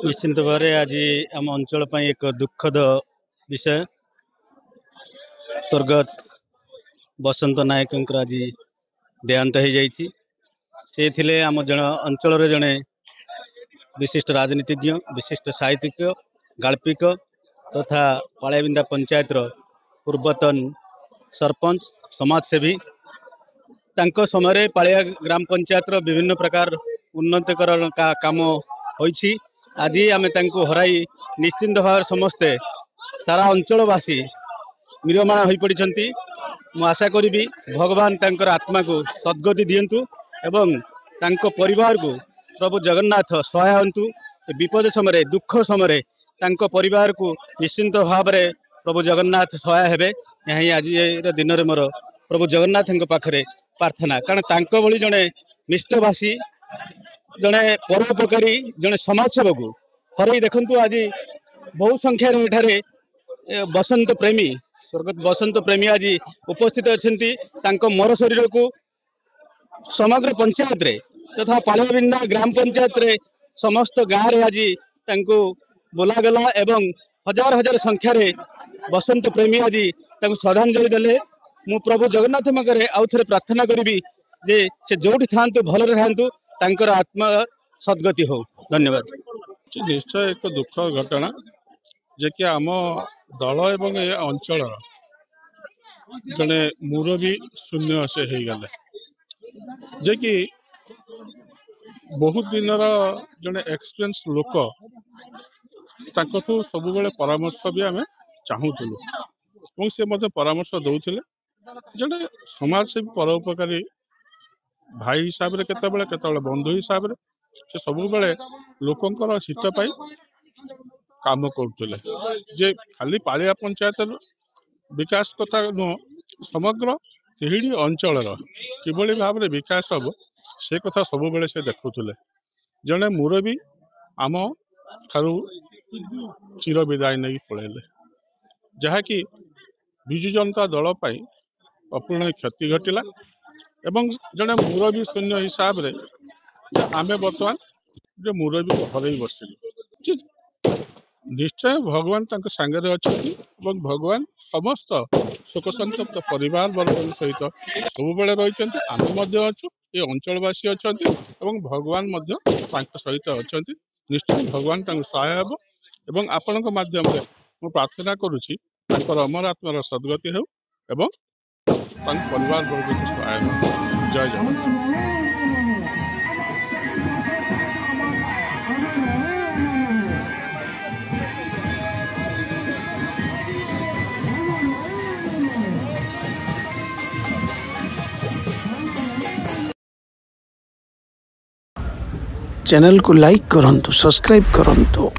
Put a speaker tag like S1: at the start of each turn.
S1: निश्चिंत भाव आज आम अंचल एक दुखद विषय स्वर्गत बसंत नायक आज देहांत हो जाइए। से थिले आम जन अंचल जड़े विशिष्ट राजनीतिज्ञ विशिष्ट साहित्यिक गाल्पिक तथा पालियाबिंदा पंचायत पूर्वतन सरपंच समाजसेवी तांको समय पालिया ग्राम पंचायत विभिन्न प्रकार उन्नतिकरण काम होइछि। आज आम हराई निश्चिंत भाव समस्ते सारा अंचलवासी मिरमाण हो पड़ी। मु आशा करी भगवान तांकर आत्मा को सद्गति दियंतु एवं तांको परिवार को प्रभु जगन्नाथ सहाय हंतु। विपद समय दुख समय तांको परिवार को निश्चिंत भाव में प्रभु जगन्नाथ सहाय हेबे। यही आज दिन में मोर प्रभु जगन्नाथ पाखरे प्रार्थना, कारण तांको भली जड़े निष्ठभाषी जड़े परोपकारी जड़े समाजसेवक हरई देखु। आज बहु संख्यार एठारे बसंत प्रेमी स्वर्गत बसंत प्रेमी आज उपस्थित अच्छा। मर शरीर को समग्र पंचायत रे तथा पालियाबिंदा ग्राम पंचायत रे समस्त गाँव रे आज बोलागला एवं हजार हजार संख्यार बसंत प्रेमी आज श्रद्धांजलि देले। मु प्रभु जगन्नाथ मगरे आउ थे प्रार्थना करी जे से जोठी था भलरे थांतु तांकर आत्मा सद्गति हो। धन्यवाद।
S2: निश्चय एक दुख घटना जे कि आम दल एवं ए अंचल जड़े मुरबी शून्य से हो गले जे कि बहुत दिन जड़े एक्सपीरियंस लोक सब परामर्श भी आम चाहूलु से परामर्श दौले जड़े समाज से परोपकारी भाई हिसाब से केतबेले बंधु हिसाब से सब बेले लोकंकर हित पाई काम करुले। जे खाली पालिया पंचायत विकास कथा नुह समग्र तिहिडी अंचल किभली भाव में विकास हम से कथा सब बेले से देखुले। जड़े मुरबी आम ठारू चिर विदाय नहीं पड़ेले जहाँकि विजु जनता दल पाई अपूर्ण क्षति घटिला एवं जड़े मुरबी शून्य हिसाब से आम बर्तमान जो मुरबी हरई बसिलु। निश्चय भगवान सांगे अच्छा भगवान समस्त शोक संतप्त परिवार वर्ग सहित सब बेले रही आम अच्छु ये अंचलवासी अच्छा भगवान सहित अच्छा। निश्चय भगवान सहाय हे एवं आपण माध्यम मु प्रार्थना करुच्ची अमर आत्मार सद्गति हो एवं परिवार वर्ग को सहाय हो। जय जगन्नाथ।
S3: चैनल को लाइक करंतु, सब्सक्राइब करंतु।